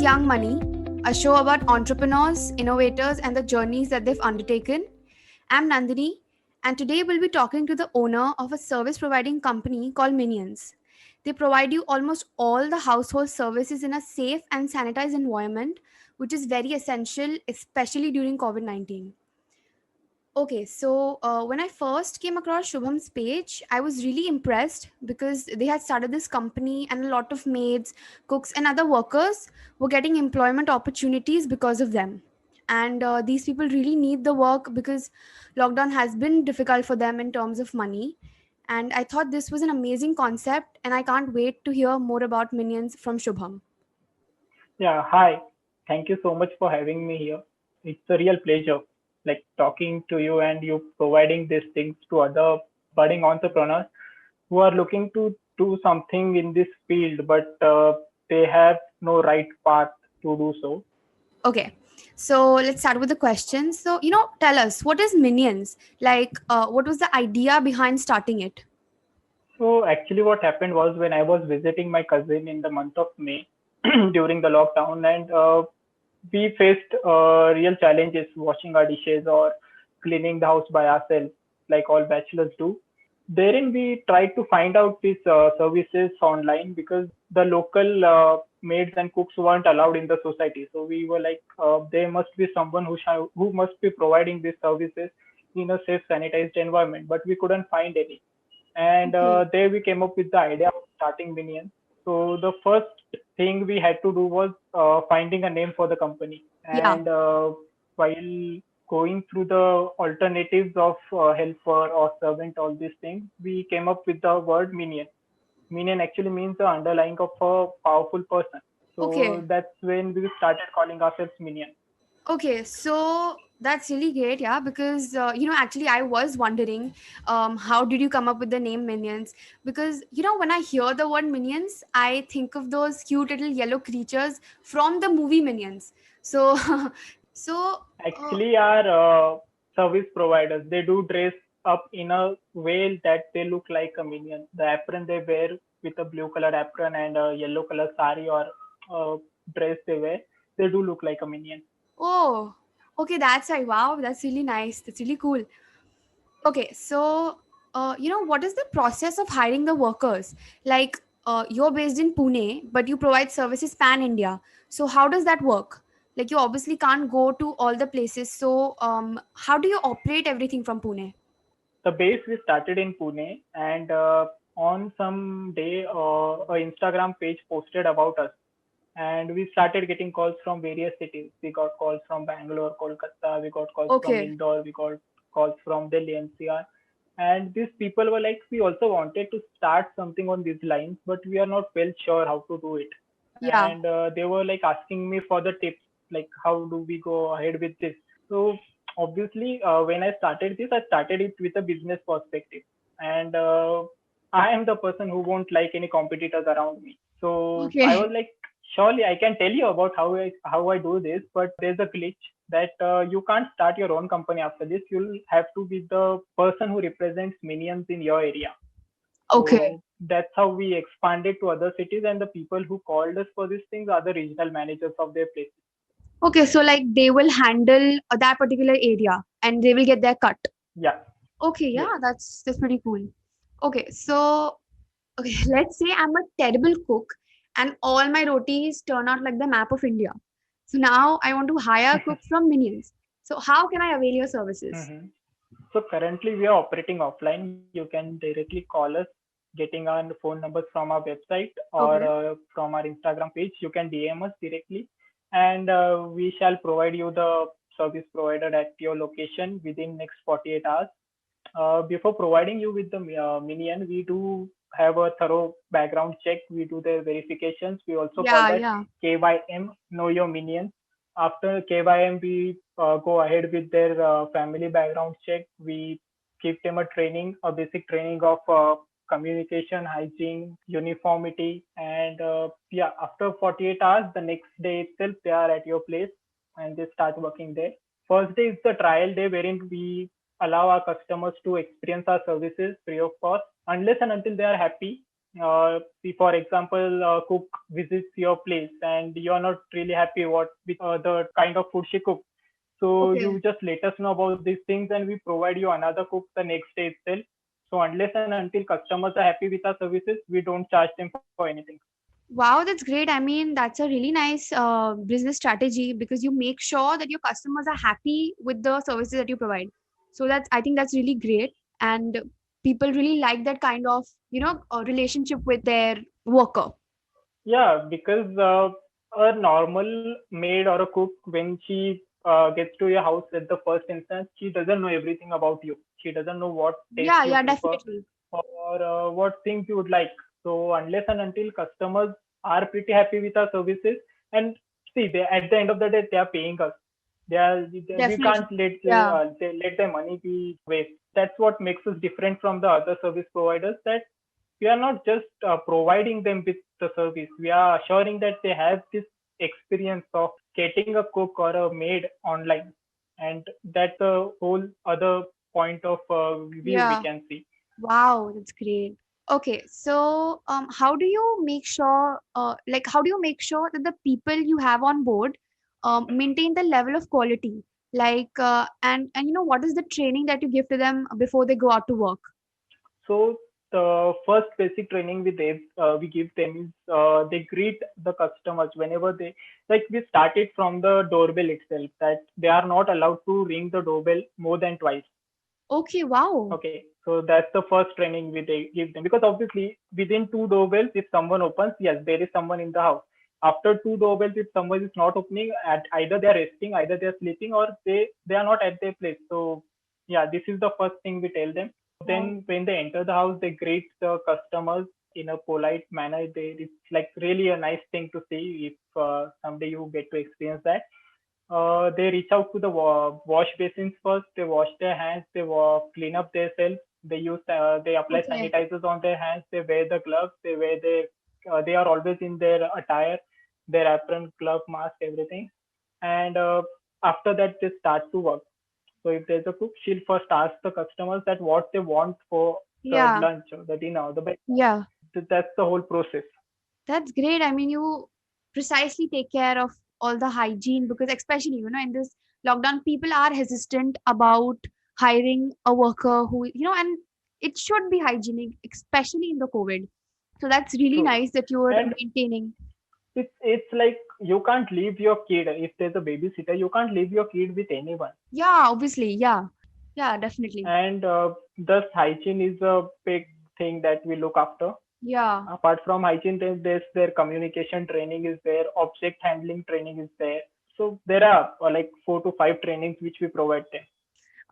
Young Money, a show about entrepreneurs, innovators, and the journeys that they've undertaken. I'm Nandini, and today we'll be talking to the owner of a service providing company called Minions. They provide you almost all the household services in a safe and sanitized environment, which is very essential, especially during COVID 19. Okay, so when I first came across Shubham's page, I was really impressed because they had started this company, and a lot of maids, cooks, and other workers were getting employment opportunities because of them. And these people really need the work because lockdown has been difficult for them in terms of money. And I thought this was an amazing concept, and I can't wait to hear more about Minions from Shubham. Yeah, hi. Thank you so much for having me here. It's a real pleasure, like talking to you and you providing these things to other budding entrepreneurs who are looking to do something in this field, but they have no right path to do so. Okay, so let's start with the questions. So, tell us, what is Minions? What was the idea behind starting it? So actually, what happened was when I was visiting my cousin in the month of May during the lockdown, and we faced real challenges washing our dishes or cleaning the house by ourselves, like all bachelors do. Therein, we tried to find out these services online because the local maids and cooks weren't allowed in the society. So we were like, there must be someone who must be providing these services in a safe, sanitized environment, but we couldn't find any. And Okay. there we came up with the idea of starting Minions. So the first thing we had to do was finding a name for the company. Yeah. And while going through the alternatives of helper or servant, all these things, we came up with the word minion. Minion actually means the underlying of a powerful person. So Okay. that's when we started calling ourselves Minion. Okay. So that's really great. Yeah. Because, actually, I was wondering, how did you come up with the name Minions? Because, when I hear the word Minions, I think of those cute little yellow creatures from the movie Minions. So, so, uh, Actually, our service providers, they do dress up in a way that they look like a minion. The apron they wear with a blue colored apron and a yellow color sari or dress they wear, they do look like a minion. oh, okay. That's right. Wow. That's really nice. That's really cool. Okay, so what is the process of hiring the workers? Like, you're based in Pune, but you provide services pan India. So how does that work? Like, you obviously can't go to all the places. So how do you operate everything from Pune? The base we started in Pune, and on some day, a Instagram page posted about us, and we started getting calls from various cities. We got calls from Bangalore, Kolkata, we got calls from Okay. Indore, we got calls from Delhi NCR. And these people were like, we also wanted to start something on these lines, but we are not well sure how to do it. Yeah. And they were like asking me for the tips, like how do we go ahead with this. So obviously, when I started this, I started it with a business perspective, and I am the person who won't like any competitors around me. So I Okay. was like, surely I can tell you about how I do this, but there's a glitch that you can't start your own company after this. You'll have to be the person who represents minions in your area. Okay. So that's how we expanded to other cities, and the people who called us for these things are the regional managers of their places. Okay. So like they will handle that particular area and they will get their cut. Yeah. Okay. Yes. Yeah. That's pretty cool. Okay. So okay, let's say I'm a terrible cook and all my rotis turn out like the map of India. So now I want to hire a cook from Minions. So how can I avail your services? Mhm. So currently we are operating offline. You can directly call us, getting our phone numbers from our website or Okay. from our Instagram page. You can DM us directly, and we shall provide you the service provided at your location within next 48 hours. Before providing you with the minion, we do have a thorough background check. We do the verifications. We also call Yeah, that yeah. KYM, Know Your Minion. After KYM, we go ahead with their family background check. We give them a training, a basic training of communication, hygiene, uniformity, and yeah, after 48 hours, the next day itself, they are at your place and they start working there. First day is the trial day wherein we allow our customers to experience our services free of cost. Unless and until they are happy, See, for example, cook visits your place and you're not really happy what with the kind of food she cooks. So Okay. you just let us know about these things and we provide you another cook the next day itself. So unless and until customers are happy with our services, we don't charge them for anything. Wow, that's great. I mean, that's a really nice business strategy because you make sure that your customers are happy with the services that you provide. So that's, I think that's really great. And people really like that kind of, relationship with their worker. Yeah, because a normal maid or a cook, when she gets to your house at the first instance, she doesn't know everything about you. She doesn't know what taste Yeah, you yeah, prefer definitely. or what things you would like. So unless and until customers are pretty happy with our services, and see, they at the end of the day they are paying us. We Definitely. can't let Yeah. let their money be waste. That's what makes us different from the other service providers. That we are not just providing them with the service. We are assuring that they have this experience of getting a cook or a maid online, and that's a whole other point of view we Yeah. can see. Wow, that's great. Okay, so how do you make sure, how do you make sure that the people you have on board maintain the level of quality? And what is the training that you give to them before they go out to work? So the first basic training we give them is they greet the customers whenever they like. We started from the doorbell itself that they are not allowed to ring the doorbell more than twice. Okay, wow. Okay, so that's the first training give them because obviously within two doorbells, if someone opens, yes, there is someone in the house. After two doorbells, if someone is not opening, at either they are resting, either they are sleeping, or they are not at their place. So yeah, this is the first thing we tell them. Wow. Then when they enter the house, they greet the customers in a polite manner. It's like really a nice thing to see if someday you get to experience that. They reach out to the wash basins first. They wash their hands. They clean up themselves. They apply Okay. sanitizers on their hands. They wear the gloves. They are always in their attire, their apron, glove, mask, everything. And after that, they start to work. So if there's a cook, she'll first ask the customers that what they want for the Yeah, lunch or the dinner or the breakfast. yeah. That's the whole process. That's great. I mean, you precisely take care of all the hygiene because, especially, in this lockdown, people are hesitant about hiring a worker and it should be hygienic, especially in the COVID. So that's really True. nice that you're And maintaining. it's like you can't leave your kid if there's a babysitter. You can't leave your kid with anyone. Yeah, obviously. Yeah. Yeah, definitely. And thus hygiene is a big thing that we look after. Yeah. Apart from hygiene, there's their communication training is there, object handling training is there. So there are like 4 to 5 trainings which we provide them.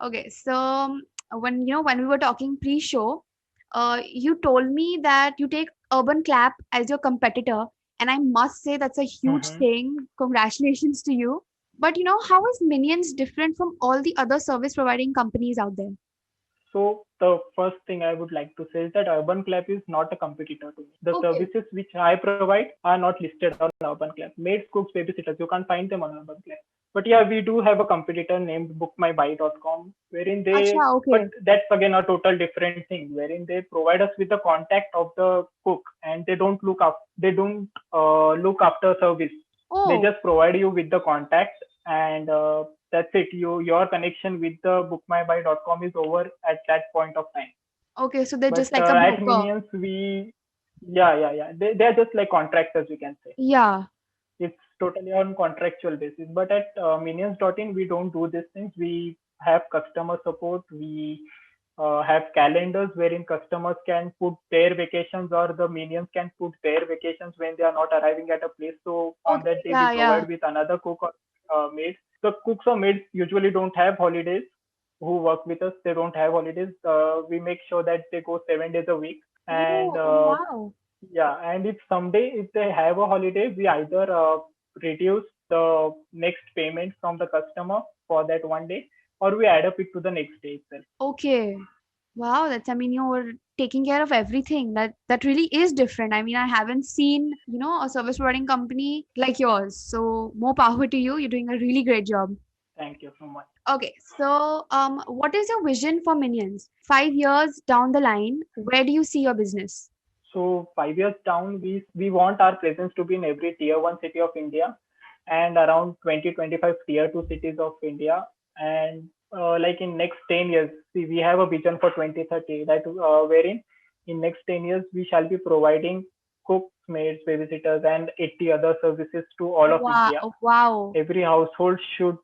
Okay. So when we were talking pre-show, you told me that you take Urban Clap as your competitor, and I must say that's a huge Hmm. thing. Congratulations to you. But how is Minions different from all the other service providing companies out there? So the first thing I would like to say is that Urban Clap is not a competitor to me. The Okay. services which I provide are not listed on Urban Clap. Maids, cooks, babysitters, you can't find them on Urban Clap. But yeah, we do have a competitor named bookmybuy.com Acha, but okay. that's again a total different thing wherein they provide us with the contact of the cook and they don't look after service. They Oh, just provide you with the contact and that's it. Your connection with the bookmybuy.com is over at that point of time. okay. So they're But just like a at broker. Minions, yeah. They're just like contractors, we can say. Yeah. It's totally on contractual basis. But at minions.in, we don't do these things. We have customer support. We have calendars wherein customers can put their vacations or the minions can put their vacations when they are not arriving at a place. So on Okay. that day, we Yeah, yeah. provide with another cook or maid. The cooks or maids usually don't have holidays who work with us. They don't have holidays. We make sure that they go 7 days a week. And Oh, oh wow. yeah, and if someday if they have a holiday, we either reduce the next payment from the customer for that one day, or we add up it to the next day itself. Okay. Wow, that's, I mean, you're taking care of everything. That really is different. I mean, I haven't seen, a service providing company like yours. So more power to you. You're doing a really great job. Thank you so much. Okay, so what is your vision for Minions? 5 years down the line, where do you see your business? So 5 years down, we want our presence to be in every tier one city of India and around 20-25 tier two cities of India. And like in next 10 years, see, we have a vision for 2030 that wherein in next 10 years we shall be providing cooks, maids, babysitters, and 80 other services to all of Wow. India. Wow. Every household should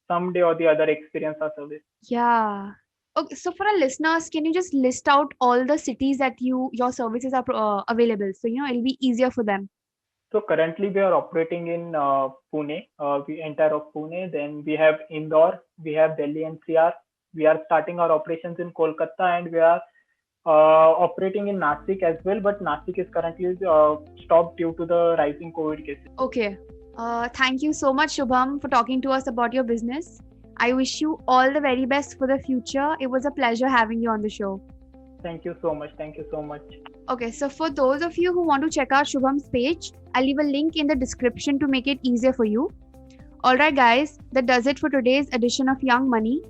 someday or the other experience our service. Yeah. Okay, so for our listeners, can you just list out all the cities that your services are available? So it'll be easier for them. So currently we are operating in Pune, we entire of Pune. Then we have Indore, we have Delhi NCR. We are starting our operations in Kolkata, and we are operating in Nashik as well. But Nashik is currently stopped due to the rising COVID cases. Okay. Thank you so much, Shubham, for talking to us about your business. I wish you all the very best for the future. It was a pleasure having you on the show. Thank you so much. Thank you so much. Okay, so for those of you who want to check out Shubham's page, I'll leave a link in the description to make it easier for you. Alright, guys, that does it for today's edition of Young Money.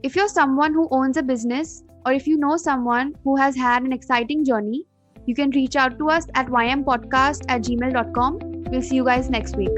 If you're someone who owns a business, or if you know someone who has had an exciting journey, you can reach out to us at ympodcast@gmail.com. We'll see you guys next week.